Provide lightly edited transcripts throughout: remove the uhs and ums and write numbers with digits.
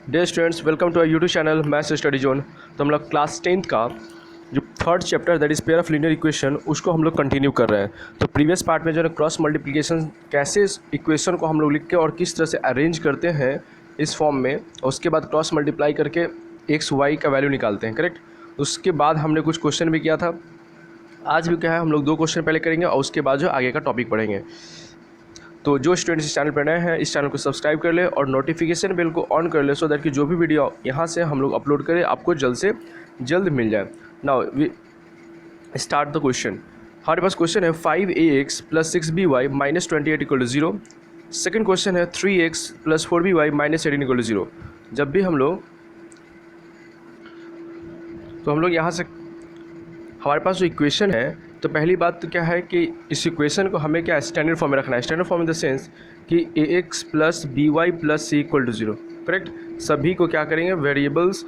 Dear students, welcome to our YouTube channel maths study zone. तो हम लोग class 10th का जो third chapter that is pair of linear equation उसको हम लोग कंटिन्यू कर रहे हैं। तो प्रीवियस पार्ट में जो है क्रॉस मल्टीप्लिकेशन कैसे इस इक्वेशन को हम लोग लिख के और किस तरह से अरेंज करते हैं इस फॉर्म में, और उसके बाद क्रॉस मल्टीप्लाई करके एक्स वाई का वैल्यू निकालते हैं, करेक्ट। उसके बाद हमने कुछ क्वेश्चन भी किया था। आज भी क्या है, हम लोग 2 क्वेश्चन पहले करेंगे और उसके बाद जो आगे का टॉपिक पढ़ेंगे। तो जो स्टूडेंट्स इस चैनल पर नए हैं इस चैनल को सब्सक्राइब कर ले और नोटिफिकेशन बेल को ऑन कर ले, सो दैट कि जो भी वीडियो यहाँ से हम लोग अपलोड करें आपको जल्द से जल्द मिल जाए। Now we start the question. हमारे पास क्वेश्चन है 5ax + 6by - 28 = 0। सेकेंड क्वेश्चन है 3x + 4by - 18 = 0। जब भी हम लोग यहाँ से हमारे पास जो इक्वेशन है, तो पहली बात तो क्या है कि इस इक्वेशन को हमें क्या स्टैंडर्ड फॉर्म में रखना है। Standard form in the sense कि ax + by + c = 0, करेक्ट। सभी को क्या करेंगे, वेरिएबल्स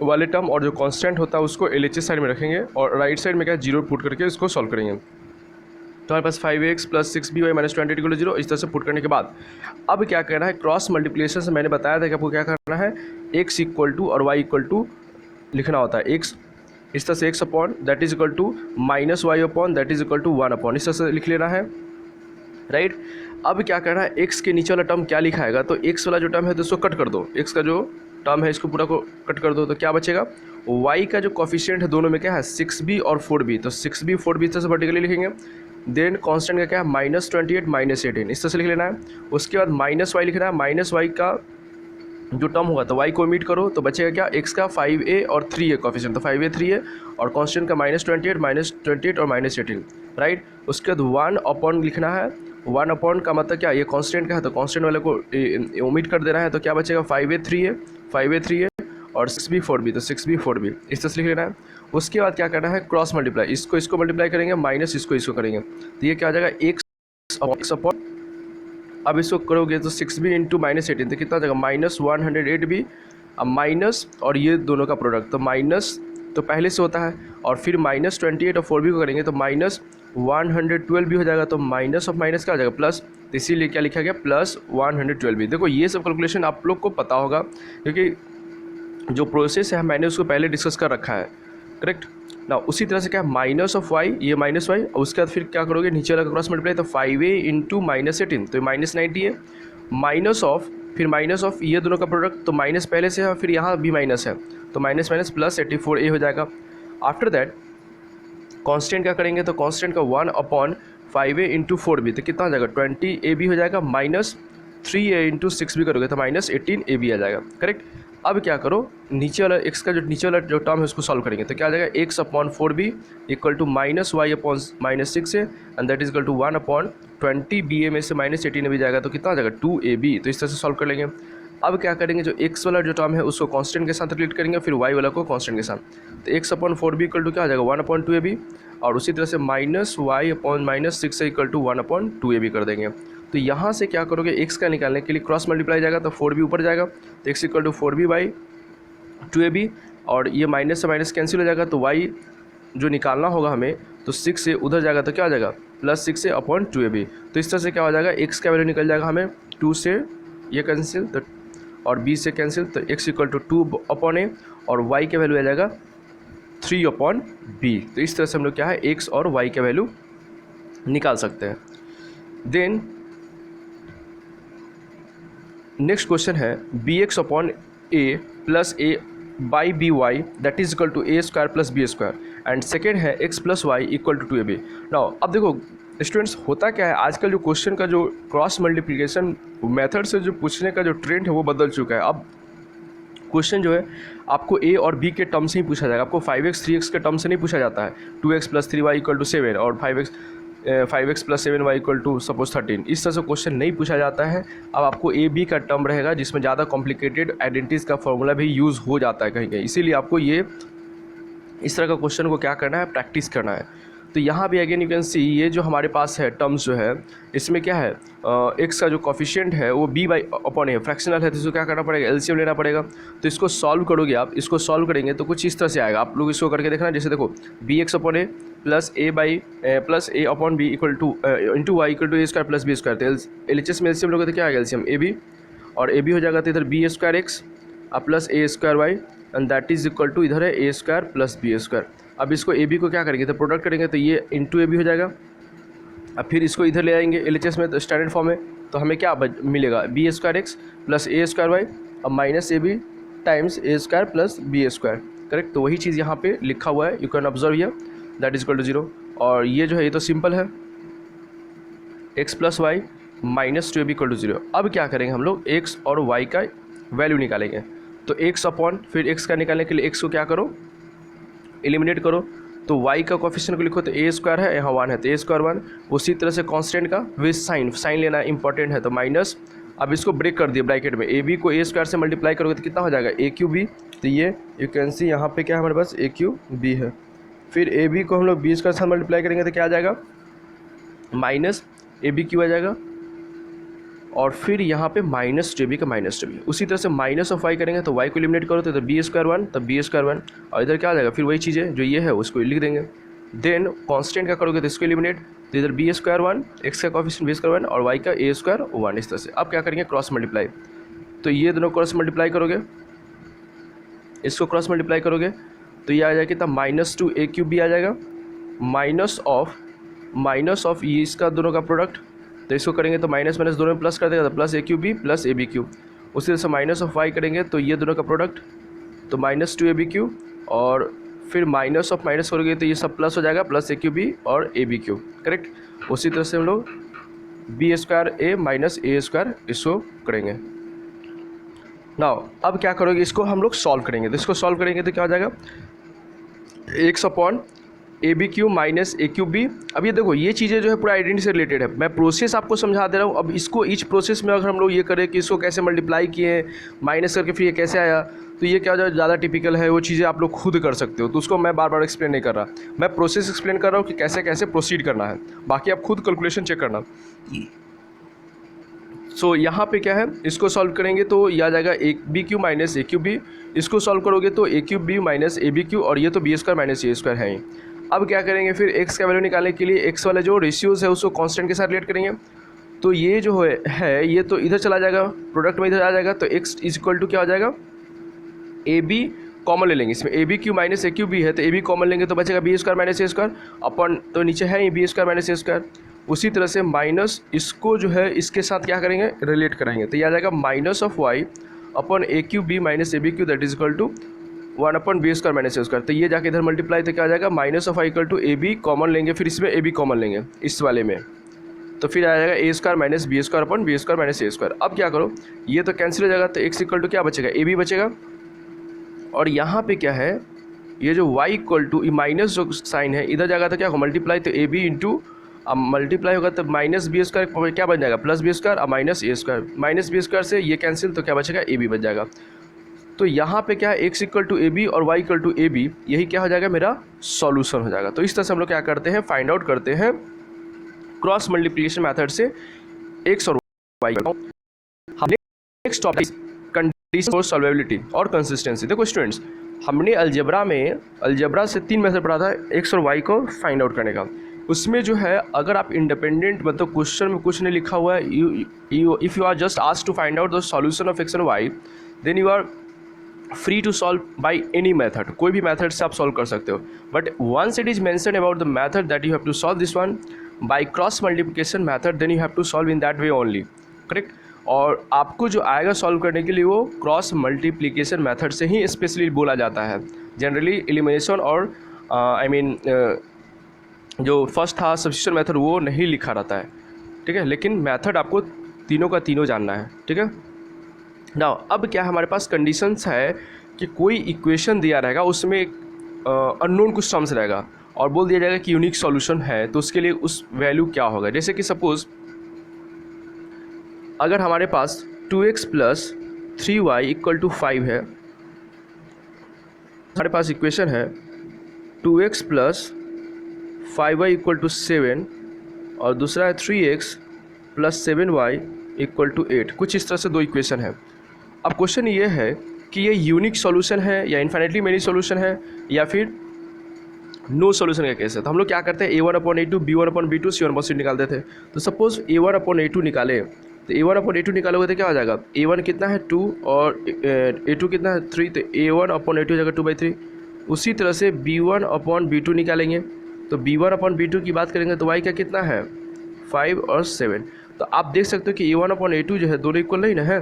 वाले टर्म और जो कांस्टेंट होता है उसको LHS साइड में रखेंगे और राइट साइड में क्या जीरो पुट करके इसको सॉल्व करेंगे। तो हमारे पास 5x + 6by - 28 = 0 इस तरह से पुट करने के बाद अब क्या करना है, क्रॉस मल्टीप्लिकेशन से मैंने बताया था कि आपको क्या करना है, x = और y = लिखना होता है। x इस तरह से x upon that is equal to -y upon that is equal to 1 upon, इस तरह से लिख लेना है, राइट। अब क्या करना है, x के नीचे वाला टर्म क्या लिखाएगा, तो x वाला जो टर्म है तो इसको कट कर दो, x का जो टर्म है इसको पूरा को कट कर दो, तो क्या बचेगा, y का जो कॉफिशिएंट है दोनों में क्या है 6b और 4b, तो 6b 4b इस तरह से वर्टिकली लिखेंगे। देन कांस्टेंट का क्या है -28 - 18 इस तरह से लिख लेना है। उसके बाद -y लिखना है, -y का जो टर्म होगा तो y को मीट करो तो बचेगा क्या, x का 5a और 3a कॉफिशिएंट, तो 5a 3a और कांस्टेंट का -28 और -18, राइट। उसके बाद 1 अपॉन लिखना है। 1 अपॉन का मतलब क्या, ये कांस्टेंट का है तो कांस्टेंट वाले को ओमिट कर देना है, तो क्या बचेगा 5a 3a और 6b 4b, तो 6b 4b इस तरह से लिख लेना है। उसके बाद क्या करना है, क्रॉस मल्टीप्लाई, इसको मल्टीप्लाई करेंगे माइनस इसको करेंगे, तो ये क्या आ जाएगा x अपॉन, अब इसको करोगे तो 6b × -18 तो कितना आ जाएगा -108b, अब माइनस और ये दोनों का प्रोडक्ट, तो माइनस तो पहले से होता है और फिर -28 और 4b को करेंगे तो -112 भी हो जाएगा, तो माइनस ऑफ माइनस क्या आ जाएगा प्लस, तो इसीलिए क्या लिखा गया +112b। देखो ये सब कैलकुलेशन आप लोग को पता होगा क्योंकि जो प्रोसेस है मैंने उसको पहले डिस्कस कर रखा है, करेक्ट ना। उसी तरह से क्या -y, ये -y और उसके बाद फिर क्या करोगे, नीचे वाला क्रॉस मल्टीप्लाई, तो 5a × -18 तो -90 है, माइनस ऑफ फिर माइनस ऑफ ये दोनों का प्रोडक्ट, तो माइनस पहले से है फिर यहाँ भी माइनस है, तो माइनस +84a हो जाएगा। आफ्टर दैट कांस्टेंट क्या करेंगे, तो कांस्टेंट का 1 अपॉन 5a × 4b तो कितना हो जाएगा 20ab हो जाएगा, -3a × 6b करोगे तो -18ab आ जाएगा, करेक्ट। अब क्या करो, नीचे वाला x का जो नीचे वाला जो टर्म है उसको सॉल्व करेंगे, तो क्या आ जाएगा x upon 4b = -y upon -6a and that is equal to 1 upon 20ba में से -18 भी जाएगा, तो कितना आ जाएगा 2ab, तो इस तरह से सॉल्व कर लेंगे। अब क्या करेंगे, जो x वाला जो टर्म है उसको कांस्टेंट के साथ रिलेट करेंगे, फिर y वाला को कांस्टेंट के साथ, तो x अपॉन 4b = क्या आ जाएगा 1 अपॉन 2ab, और उसी तरह से -y upon -6a = 1 upon 2ab कर देंगे। तो यहाँ से क्या करोगे, x का निकालने के लिए क्रॉस मल्टीप्लाई जाएगा तो 4b ऊपर जाएगा, तो x = 4b/2ab और ये माइनस से माइनस कैंसिल हो जाएगा, तो y जो निकालना होगा हमें तो 6 से उधर जाएगा तो क्या आ जाएगा +6a अपॉन 2ab, तो इस तरह से क्या हो जाएगा, x का वैल्यू निकल जाएगा हमें 2 से ये कैंसिल तो और b से कैंसिल, तो x = 2 अपॉन a और y का वैल्यू आ जाएगा 3 अपॉन b। तो इस तरह से हम लोग क्या है x और y का वैल्यू निकाल सकते हैं। देन नेक्स्ट क्वेश्चन है bx upon a + a/by that is equal to a² + b² and second है x + y = 2ab। नाउ अब देखो स्टूडेंट्स, होता क्या है आजकल जो क्वेश्चन का जो क्रॉस मल्टीप्लिकेशन मेथड से जो पूछने का जो ट्रेंड है वो बदल चुका है। अब क्वेश्चन जो है आपको a और b के टर्म से ही पूछा जाएगा, आपको 5x 3x के टर्म से नहीं पूछा जाता है। 2x + 3y = 7 और 5x + 7y = सपोज 13, इस तरह से क्वेश्चन नहीं पूछा जाता है। अब आपको a b का टर्म रहेगा जिसमें ज़्यादा कॉम्प्लिकेटेड आइडेंटिटीज़ का फॉर्मूला भी यूज़ हो जाता है कहीं कहीं, इसीलिए आपको ये इस तरह का क्वेश्चन को क्या करना है, प्रैक्टिस करना है। तो यहाँ भी अगेन यू कैन सी ये जो हमारे पास है टर्म्स जो है इसमें क्या है x का जो कॉफिशिएंट है वो b/a फ्रैक्शनल है, तो इसको क्या करना पड़ेगा, एलसीएम लेना पड़ेगा। तो इसको सॉल्व करोगे आप, इसको सॉल्व करेंगे तो कुछ इस तरह से आएगा, आप लोग इसको करके देखना। जैसे देखो bx upon a + a upon b × y = a² + b², तो LHS में एलसीएम लोगे तो क्या आएगा, एलसीएम ab और ab हो जाएगा तो इधर b² x plus a square y and that is equal to इधर है a square plus b square. अब इसको ए बी को क्या करेंगे तो प्रोडक्ट करेंगे तो ये इंटू ए बी हो जाएगा। अब फिर इसको इधर ले आएंगे LHS में तो स्टैंडर्ड फॉर्म में, तो हमें क्या मिलेगा b square x plus a square y अब minus A b times a square plus b square. Correct, तो वही चीज़ यहाँ पे लिखा हुआ है, you can observe here that is equal to 0। और ये जो है ये तो सिंपल है, x plus y minus 2ab equal to 0। अब क्या करेंगे हम लोग एक्स और वाई का वैल्यू निकालेंगे। तो एक्स अपॉन फिर एक्स का निकालने के लिए एक्स को क्या करो एलिमिनेट करो, तो y का कोफिशिएंट को लिखो तो ए स्क्वायर है यहाँ 1 है तो ए स्क्वायर 1। उसी तरह से कांस्टेंट का विद साइन लेना इंपॉर्टेंट है तो माइनस। अब इसको ब्रेक कर दिए ब्रैकेट में, ए बी को ए स्क्वायर से मल्टीप्लाई करोगे तो कितना हो जाएगा ए क्यू बी। तो ये यू कैन सी यहाँ पे क्या हमारे पास ए क्यू बी है। फिर ए बी को हम लोग बी स्क्वायर से मल्टीप्लाई करेंगे तो क्या आ जाएगा माइनस ए बी क्यू आ जाएगा। और फिर यहाँ पे माइनस टे बी का माइनस टे बी। उसी तरह से माइनस ऑफ वाई करेंगे तो वाई को एलिमिनेट करो तो इधर बी स्क्वायर 1 तब बी स्क्वायर 1 और इधर क्या आ जाएगा फिर वही चीज़ें जो ये है उसको लिख देंगे। देन कांस्टेंट का करोगे तो इसको एलिमिनेट तो इधर बी स्क्वायर 1 एक्स का कोफिशिएंट बी स्क्वायर 1 और वाई का ए स्क्वायर 1 इस तरह से। अब क्या करेंगे क्रॉस मल्टीप्लाई, तो ये दोनों क्रॉस मल्टीप्लाई करोगे इसको क्रॉस मल्टीप्लाई करोगे तो ये आ जाएगा कितना माइनस 2 ए क्यू बी आ जाएगा माइनस ऑफ ये इसका दोनों का प्रोडक्ट। तो इसको करेंगे तो माइनस माइनस दोनों में प्लस कर देगा तो plus a Q b plus a B q. उसी तरह से माइनस ऑफ वाई करेंगे तो ये दोनों का प्रोडक्ट तो माइनस 2 ए बी क्यू और फिर माइनस ऑफ माइनस करोगे तो ये सब प्लस हो जाएगा प्लस ए क्यू बी और ए बी क्यू। करेक्ट, उसी तरह से हम लोग बी स्क्वायर ए माइनस ए स्क्वायर इसको करेंगे। नाउ अब क्या करोगे इसको हम लोग सॉल्व करेंगे, तो इसको सॉल्व करेंगे तो क्या हो जाएगा x upon a B Q minus A Q b. अब ये देखो ये चीज़ें जो है पूरा आइडेंटिटी से रिलेटेड है, मैं प्रोसेस आपको समझा दे रहा हूँ। अब इसको ईच प्रोसेस में अगर हम लोग ये करें कि इसको कैसे मल्टीप्लाई किए माइनस करके फिर ये कैसे आया तो ये क्या हो जाए ज़्यादा टिपिकल है, वो चीज़ें आप लोग खुद कर सकते हो। तो उसको मैं बार बार एक्सप्लेन नहीं कर रहा, मैं प्रोसेस एक्सप्लेन कर रहा हूँ कि कैसे कैसे प्रोसीड करना है, बाकी आप खुद कैलकुलेशन चेक करना। सो यहाँ पे क्या है इसको सॉल्व करेंगे तो यह आ जाएगा A B Q minus A Q B. इसको सॉल्व करोगे तो A Q B minus A B Q और ये तो बी स्क्वायर माइनस ए स्क्वायर है ही। अब क्या करेंगे फिर x का वैल्यू निकालने के लिए x वाले जो रेशियोज़ है उसको कांस्टेंट के साथ रिलेट करेंगे। तो ये जो है ये तो इधर चला जाएगा प्रोडक्ट में इधर आ जाएगा तो x इज इक्वल टू क्या हो जाएगा ए बी कॉमन ले लेंगे, इसमें a B Q minus A Q b है तो ए बी कॉमन लेंगे तो बचेगा बी स्क्वायर माइनस ए स्क्वायर अपन तो नीचे है ये बी स्क्वायर माइनस ए स्क्वायर। उसी तरह से माइनस इसको जो है इसके साथ क्या करेंगे रिलेट करेंगे तो ये आ जाएगा minus of y upon a Q B minus A B q that is equal to 1 upon B square minus A square. तो ये जाके इधर मल्टीप्लाई तो क्या आ जाएगा minus of I equal to A b common लेंगे, फिर इसमें ए बी कॉमन लेंगे इस वाले में तो फिर आ जाएगा A square minus B square अपन बी स्क्वायर माइनस ए स्क्वायर। अब क्या करो ये तो कैंसिल हो जाएगा तो एक्स इक्वल टू क्या बचेगा ए बी बचेगा। और यहाँ पे क्या है ये जो y इक्वल टू माइनस जो साइन है इधर जाएगा तो क्या होगा मल्टीप्लाई तो ए बी इंटू अब मल्टीप्लाई होगा तो माइनस बी स्क्वायर क्या बन जाएगा प्लस बी स्क्वायर और माइनस ए स्क्वायर। माइनस बी स्क्वायर से ये कैंसिल तो क्या बचेगा ए बी बच जाएगा। तो यहाँ पे क्या है X equal to A B और Y equal to A B, यही क्या हो जाएगा मेरा सॉल्यूशन हो जाएगा। तो इस तरह से हम लोग क्या करते हैं फाइंड आउट करते हैं क्रॉस मल्टीप्लिकेशन मेथड से एक्स और वाई। हमने नेक्स्ट टॉपिक कंडीशन फॉर सॉल्वेबिलिटी और कंसिस्टेंसी। देखो स्टूडेंट्स हमने अलजेब्रा से 3 मेथड पढ़ा था एक्स और वाई को फाइंड आउट करने का। उसमें जो है अगर आप इंडिपेंडेंट मतलब क्वेश्चन में कुछ नहीं लिखा हुआ है if you are just asked to find out the solution of x and y then you are free to solve by any method, कोई भी मैथड से आप सॉल्व कर सकते हो। But once it is mention about the method that you have to solve this one by cross multiplication method then you have to solve in that way only. Correct, और आपको जो आएगा solve करने के लिए वो क्रॉस मल्टीप्लिकेशन मैथड से ही specially बोला जाता है। जनरली एलिमिनेशन और जो फर्स्ट था सब्स्टिट्यूशन मेथड वो नहीं लिखा रहता है, ठीक है, लेकिन मेथड आपको तीनों का तीनों जानना है, ठीक है। नाउ अब क्या हमारे पास कंडीशंस है कि कोई इक्वेशन दिया रहेगा उसमें अननोन कुछ टर्म्स रहेगा और बोल दिया जाएगा कि यूनिक सॉल्यूशन है तो उसके लिए उस वैल्यू क्या होगा। जैसे कि सपोज अगर हमारे पास 2x plus 3y equal to 5 है, हमारे पास इक्वेशन है 2x plus 5y equal to 7 और दूसरा है 3x plus 7y equal to 8, कुछ इस तरह से 2 इक्वेशन है। अब क्वेश्चन ये है कि ये यूनिक सॉल्यूशन है या इन्फिनिटली मेनी सॉल्यूशन है या फिर नो सॉल्यूशन का केस है। तो हम लोग क्या करते हैं A1/A2 B1/B2 C1/C निकालते थे। तो सपोज A1/A2 निकाले तो A1 अपॉन A2 निकालोगे तो क्या हो जाएगा, A1 कितना है 2 और A2 कितना है 3, तो A1 अपॉन A2 हो जाएगा 2/3। उसी तरह से B1 अपॉन B2 निकालेंगे, तो B1 अपॉन B2 की बात करेंगे तो y का कितना है 5 और 7। तो आप देख सकते हो कि A1 अपॉन A2 जो है दोनों इक्वल नहीं ना है,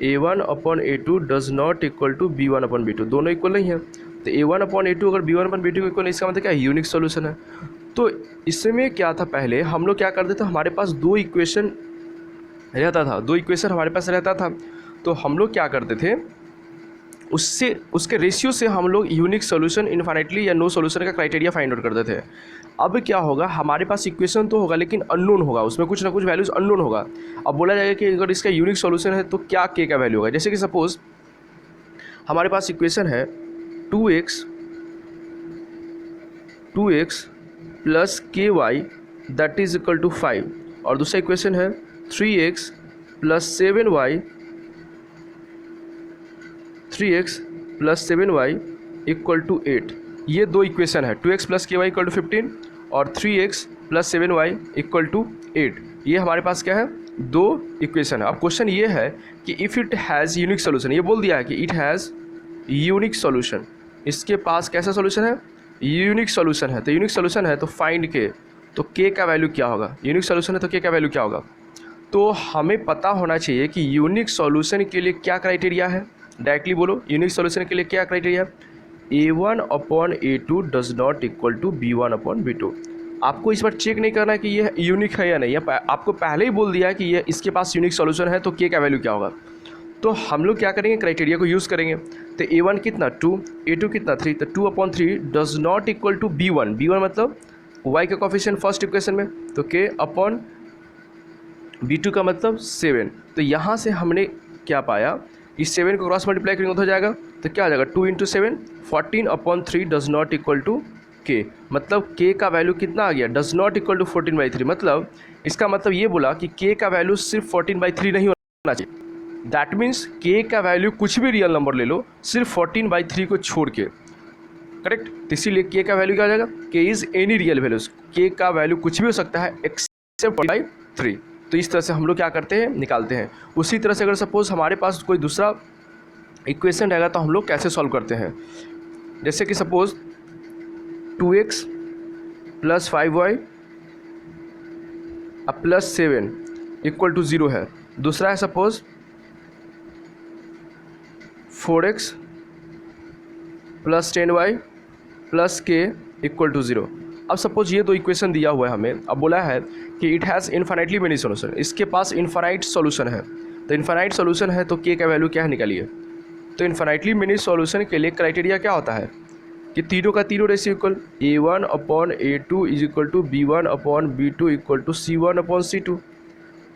A1 upon A2 does not equal to B1 upon B2, दोनों इक्वल नहीं है। तो A1 अपॉन A2 अगर B1 अपॉन B2 इक्वल, इसका मतलब क्या है, यूनिक सोल्यूशन है। तो इसमें क्या था, पहले हम लोग क्या करते थे, हमारे पास दो इक्वेशन हमारे पास रहता था, तो हम लोग क्या करते थे, उससे उसके रेशियो से हम लोग यूनिक सोल्यूशन, इनफाइनाइटली या नो सोल्यूशन का क्राइटेरिया फाइंड आउट करते थे। अब क्या होगा, हमारे पास इक्वेशन तो होगा लेकिन अननोन होगा, उसमें कुछ ना कुछ वैल्यूज अननोन होगा। अब बोला जाएगा कि अगर इसका यूनिक सोल्यूशन है तो क्या के का वैल्यू होगा। जैसे कि सपोज हमारे पास इक्वेशन है 2x plus k y that is equal to 5, और दूसरा इक्वेशन है 3x plus 7y equal to 8। ये दो इक्वेशन है, 2x plus k Y equal to 15 और 3x plus 7y equal to 8। ये हमारे पास क्या है, दो इक्वेशन है। अब क्वेश्चन ये है कि if it has unique solution, ये बोल दिया है कि इट हैज़ यूनिक सोल्यूशन, इसके पास कैसा सोल्यूशन है, यूनिक सोल्यूशन है। तो यूनिक सोल्यूशन है तो फाइंड के, तो के का वैल्यू क्या होगा, यूनिक सोल्यूशन है तो के का वैल्यू क्या होगा। तो हमें पता होना चाहिए कि यूनिक सॉल्यूशन के लिए क्या क्राइटेरिया है। डायरेक्टली बोलो, यूनिक सॉल्यूशन के लिए क्या criteria, A1 upon A2 does not equal to B1 upon B2। आपको इस बार चेक नहीं करना है कि ये यूनिक है या नहीं, आपको पहले ही बोल दिया है कि ये इसके पास यूनिक सॉल्यूशन है तो के का वैल्यू क्या होगा। तो हम लोग क्या करेंगे, क्राइटेरिया को यूज़ करेंगे। तो A1 कितना 2, A2 कितना 3, तो 2/3 does not equal to B1 मतलब y का कोफिशिएंट फर्स्ट इक्वेशन में, तो k अपॉन B2 का मतलब 7। तो यहाँ से हमने क्या पाया, इस 7 को क्रॉस मल्टीप्लाई करेंगे तो हो जाएगा, तो क्या हो जाएगा 2 × 7 14/3 does not equal to k, मतलब k का वैल्यू कितना आ गया, डज नॉट इक्वल टू 14/3। मतलब इसका मतलब ये बोला कि k का वैल्यू सिर्फ 14/3 नहीं होना चाहिए। दैट मीन्स k का वैल्यू कुछ भी रियल नंबर ले लो, सिर्फ 14/3 को छोड़ के, करेक्ट। तो इसीलिए k का वैल्यू क्या हो जाएगा, k is any real values, k का वैल्यू कुछ भी हो सकता है एक्सेप्ट 14/3। तो इस तरह से हम लोग क्या करते हैं, निकालते हैं। उसी तरह से अगर सपोज हमारे पास कोई दूसरा इक्वेशन रहेगा तो हम लोग कैसे सॉल्व करते हैं। जैसे कि suppose 2x plus 5y plus 7 equal to 0 है। दूसरा है suppose 4x plus 10y plus k equal to 0। अब सपोज ये दो इक्वेशन दिया हुआ है हमें, अब बोला है कि it has infinitely many solution, इसके पास इन्फाइनाइट सोल्यूशन है। तो इन्फाइनाइट सोल्यूशन है तो k का वैल्यू क्या है, निकालिए। तो इन्फाइनाइटली मेनी सोल्यूशन के लिए क्राइटेरिया क्या होता है कि तीनों का तीनों ratio equal, A1 upon A2 is equal to B1 upon B2 equal to C1 upon C2।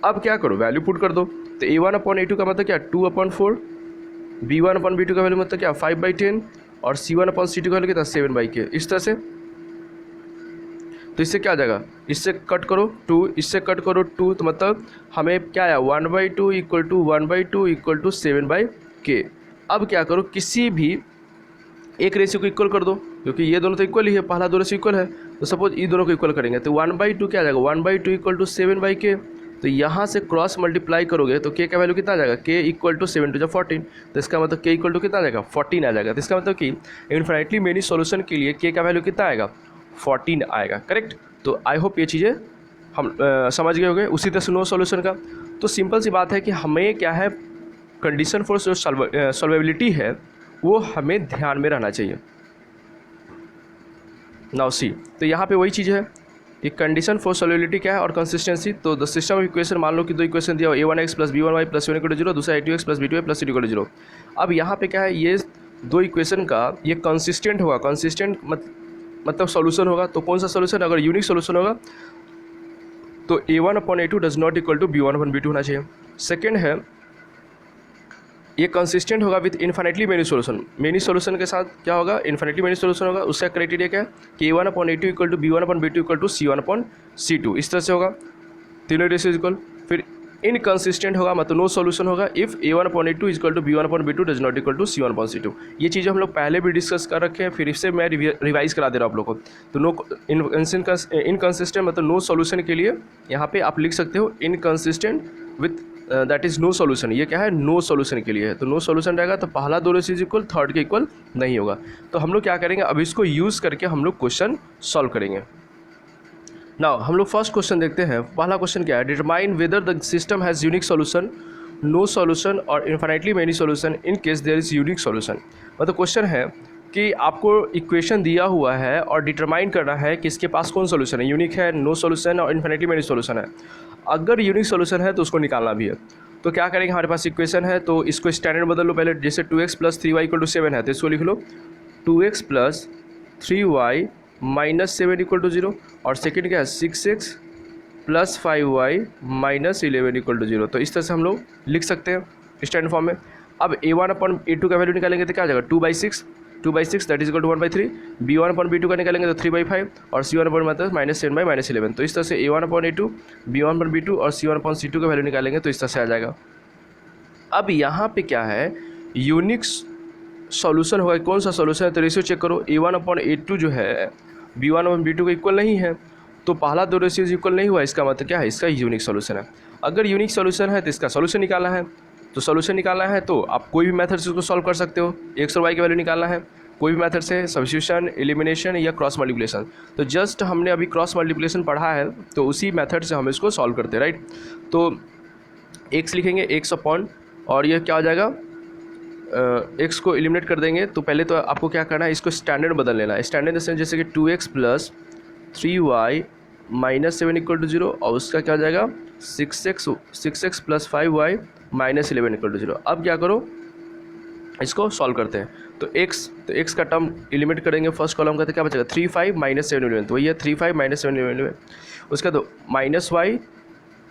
अब क्या करो, वैल्यू पुट कर दो। तो A1 अपॉन A2 का मतलब क्या 2/4, B1 अपॉन B2 का वैल्यू मतलब क्या 5/10 और C1 अपॉन C2 का वैल्यू कितना 7/k। इस तरह से, तो इससे क्या आ जाएगा, इससे कट करो 2, इससे कट करो 2, तो मतलब हमें क्या आया 1/2 equal to 1/2 equal to 7/k। अब क्या करो, किसी भी एक रेशियो को इक्वल कर दो, क्योंकि ये दोनों तो इक्वल ही है, पहला दो रेशियो इक्वल है। तो सपोज ये दोनों को इक्वल करेंगे तो 1/2 क्या आ जाएगा, 1/2 इक्वल टू 7/k। तो यहाँ से क्रॉस मल्टीप्लाई करोगे तो k का वैल्यू कितना आ जाएगा, k इक्वल टू 7 × 14। तो इसका मतलब k इक्वल टू कितना आ जाएगा 14 आ जाएगा। तो इसका मतलब कि इन्फिनिटली मेनी सॉल्यूशन के लिए k का वैल्यू कितना आएगा 14 आएगा, करेक्ट। तो आई होप ये चीज़ें हम समझ गए होंगे। उसी तरह से नो सॉल्यूशन का, तो सिंपल सी बात है कि हमें क्या है, कंडीशन फॉर जो सॉल्वेबिलिटी है वो हमें ध्यान में रहना चाहिए। नाउ सी, तो यहाँ पे वही चीज़ है कि कंडीशन फॉर सॉल्वेबिलिटी क्या है और कंसिस्टेंसी। तो द सिस्टम ऑफ इक्वेशन, मान लो कि दो इक्वेशन दिया हो, A1x प्लस B1y प्लस 7 = 0, दूसरा A2x plus B2y plus C2 = 0। अब यहाँ पे क्या है, ये दो इक्वेशन का ये कंसिस्टेंट होगा, कंसिस्टेंट मतलब सॉल्यूशन होगा। तो कौन सा सॉल्यूशन, अगर यूनिक सॉल्यूशन होगा तो A1 upon A2 does not equal to B1 upon B2 होना चाहिए। सेकेंड है, ये कंसिस्टेंट होगा with infinitely many solution. Many solution के साथ क्या होगा, इन्फिनिटली मेनी सोल्यूशन होगा। उसका क्राइटेरिया क्या है कि A1 upon A2 equal to B1 upon B2 equal to C1 upon C2। इस तरह से होगा, तीनों रेशियो इक्वल। फिर इनकंसिस्टेंट होगा, मतलब नो सोल्यूशन होगा if A1 upon A2 equal to B1 upon B2 does not equal to C1 upon C2। ये चीज़ें हम लोग पहले भी डिस्कस कर रखे हैं, फिर इससे मैं रिवाइज करा दे रहा हूँ आप लोगों को। तो नो इनकंसिस्टेंट मतलब नो सोल्यूशन के लिए यहाँ पे आप लिख सकते हो inconsistent with that is no solution. ये क्या है, नो सॉल्यूशन के लिए है, तो नो सॉल्यूशन रहेगा तो पहला दो रेशियो इज इक्वल थर्ड के इक्वल नहीं होगा। तो हम लोग क्या करेंगे, अब इसको यूज़ करके हम लोग क्वेश्चन सॉल्व करेंगे। नाउ हम लोग फर्स्ट क्वेश्चन देखते हैं। पहला क्वेश्चन क्या है, determine whether the system has unique solution, no solution और infinitely many solution in case there is unique solution. मतलब क्वेश्चन है कि आपको इक्वेशन दिया हुआ है और डिटरमाइन करना है कि इसके पास कौन सॉल्यूशन है, यूनिक है, नो सॉल्यूशन और इन्फिनिटली मेनी सॉल्यूशन है। अगर यूनिक सॉल्यूशन है तो उसको निकालना भी है। तो क्या करेंगे, हमारे पास इक्वेशन है तो इसको स्टैंडर्ड बदल लो पहले। जैसे 2x + 3y = 7 है तो इसको लिख लो 2x + 3y - 7 = 0। और सेकेंड क्या है, 6x + 5y - 11 = 0। तो इस तरह से हम लोग लिख सकते हैं स्टैंडर्ड फॉर्म में। अब a1/a2 का वैल्यू निकालेंगे तो क्या आ जाएगा, 2/6 that is equal to 1/3। b1/b2 का निकालेंगे तो 3/5 और c1/मतलब -7/- 11। तो इस तरह से a1/a2, b1/b2 और c1/c2 का वैल्यू निकालेंगे तो इस तरह से आ जाएगा। अब यहाँ पे क्या है, यूनिक सॉल्यूशन होगा, कौन सा सॉल्यूशन है, तो रेशियो चेक करो। a1/a2 जो है b1/b2 के इक्वल नहीं है, तो पहला दो रेशियोज इक्वल नहीं हुआ, इसका मतलब क्या है, इसका यूनिक सॉल्यूशन है। अगर यूनिक सॉल्यूशन है तो इसका सॉल्यूशन निकालना है। तो सॉल्यूशन निकालना है तो आप कोई भी मेथड से उसको सॉल्व कर सकते हो। एक्स और वाई की वैल्यू निकालना है कोई भी मेथड से, सब्स्टिट्यूशन, एलिमिनेशन या क्रॉस मल्टीप्लिकेशन। तो जस्ट हमने अभी क्रॉस मल्टीप्लिकेशन पढ़ा है तो उसी मेथड से हम इसको सॉल्व करते हैं, राइट। तो एक्स लिखेंगे, एक्स अपॉन, और ये क्या हो जाएगा, एक्स को एलिमिनेट कर देंगे। तो पहले तो आपको क्या करना है, इसको स्टैंडर्ड बदल लेना है। स्टैंडर्ड जैसे कि 2x + 3y - 7 = 0 और उसका क्या हो जाएगा 6x + 5y - 11 = 0। अब क्या करो, इसको सॉल्व करते हैं। तो x का टर्म एलिमिनेट करेंगे फर्स्ट कॉलम का, तो क्या बचेगा 3/5 - 7 11। तो वही है 3/5 - 7 11। उसका तो -y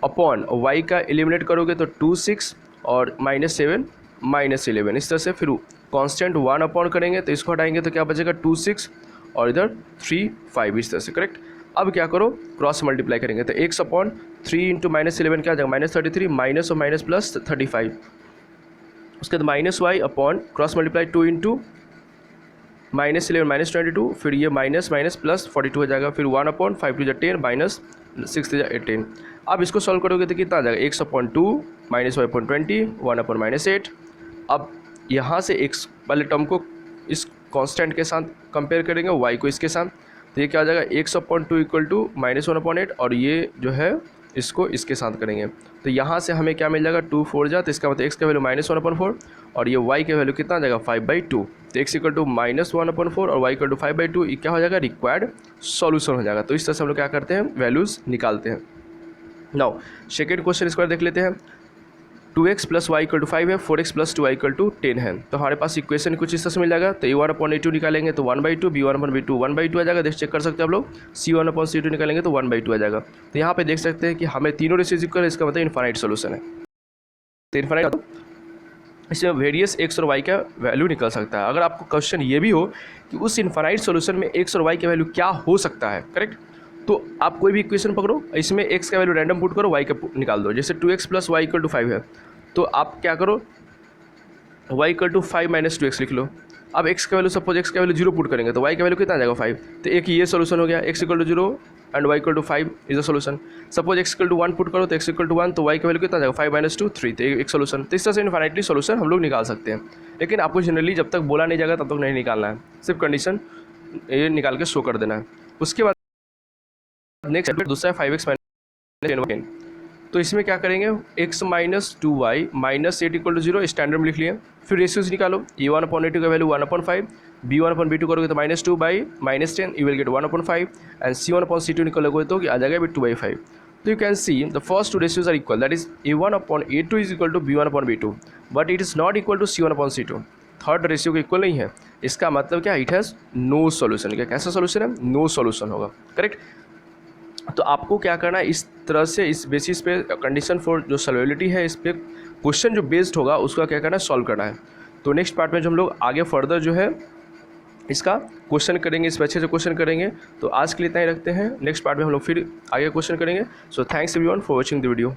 अपॉन y का एलिमिनेट करोगे तो 2/6 और -7 - 11। इस तरह से फिर कांस्टेंट 1 अपॉन करेंगे तो इसको हटाएंगे तो क्या बचेगा 2/6 और इधर 3/5, इस तरह से, करेक्ट। अब क्या करो, क्रॉस मल्टीप्लाई करेंगे तो x अपॉन 3 × -11 क्या आ जाएगा -33, माइनस और माइनस प्लस 35। उसके बाद -y अपॉन क्रॉस मल्टीप्लाई 2 × -11 -22, फिर ये माइनस माइनस प्लस 42 हो जाएगा। फिर 1 अपॉन 5 × 10 माइनस 6 × 18। अब इसको सॉल्व करोगे तो कितना आ जाएगा, x upon 2 -y upon 20 1 upon -8। अब यहाँ से x वाले टर्म को इस कांस्टेंट के साथ कंपेयर करेंगे, y को इसके साथ, तो ये क्या आ जाएगा x अपॉन 2 = -1/8 और ये जो है इसको इसके साथ करेंगे तो यहाँ से हमें क्या मिल जाएगा 2 4 जा, तो इसका मतलब x का वैल्यू -1/4 और ये y का वैल्यू कितना आ जाएगा 5/2। तो x = -1/4 और y = 5/2, ये क्या हो जाएगा रिक्वायर्ड सॉल्यूशन हो जाएगा। तो इस तरह से हम लोग क्या करते हैं, वैल्यूज़ निकालते हैं। नाउ सेकेंड क्वेश्चन इसको देख लेते हैं। 2x + y = 5 है, 4x + 2y = 10 है। तो हमारे पास इक्वेशन कुछ इस तरह से मिल जाएगा। तो a1/a2 निकालेंगे तो 1/2, b1/b2 1/2 आ जाएगा। देख चेक कर सकते हैं आप लोग। c1/c2 निकालेंगे तो 1/2 आ जाएगा। तो यहाँ पे देख सकते हैं कि हमें तीनों रेशियोज इक्वल है, इसका मतलब इनफाइनाइट सोल्यूशन है। तो इनफाइनाइट इसमें वेरियस x और y का वैल्यू निकल सकता है। अगर आपको क्वेश्चन ये भी हो कि उस इनफाइनाइट सोल्यूशन में x और y का वैल्यू क्या हो सकता है, करेक्ट, तो आप कोई भी इक्वेशन पकड़ो, इसमें x का वैल्यू रैंडम पुट करो, y का निकाल दो। जैसे 2x + y = 5 है तो आप क्या करो, y = 5 - 2x लिख लो। अब x का वैल्यू, सपोज x का वैल्यू 0 पुट करेंगे तो y का वैल्यू कितना आ जाएगा 5। तो एक ये सोल्यूशन हो गया, x = 0 and y = 5 is a solution. Suppose x = 1 put करो तो x = 1 तो y का वैल्यू कितना आ जाएगा 5 - 2 3, तो एक सोल्यूशन। तो इस तरह से इनफाइनाइटली सोल्यूशन हम लोग निकाल सकते हैं। लेकिन आपको जनरली जब तक बोला नहीं जाएगा तब तक नहीं निकालना है, सिर्फ कंडीशन ये निकाल के शो कर देना है। उसके बाद नेक्स्ट दूसरा है 5x - 10। तो इसमें क्या करेंगे, x - 2y - 8 = 0 स्टैंडर्ड में लिख लिए। फिर रेशियोज निकालो, a1/a2 का वैल्यू 1/5, b1/b2 करोगे तो -2 - -10 you will get 1/5 and c1/c2 निकालोगे तो आ जाएगा 2/5। तो you can see the first two ratios are equal, that is a1/a2 is equal to b1/b2 but it is not equal to c1/c2। Third ratio को equal नहीं है, इसका मतलब क्या, इट हैज़ नो सोल्यूशन। क्या कैसा सोल्यूशन है, no solution होगा, करेक्ट। तो आपको क्या करना है, इस तरह से इस बेसिस पे कंडीशन फॉर जो सॉल्वेबिलिटी है, इस पे क्वेश्चन जो बेस्ड होगा उसका क्या करना है, सॉल्व करना है। तो नेक्स्ट पार्ट में जो हम लोग आगे फर्दर जो है इसका क्वेश्चन करेंगे, इस पे अच्छे से क्वेश्चन करेंगे। तो आज के लिए इतना ही रखते हैं, नेक्स्ट पार्ट में हम लोग फिर आगे क्वेश्चन करेंगे। So thanks everyone for watching the video.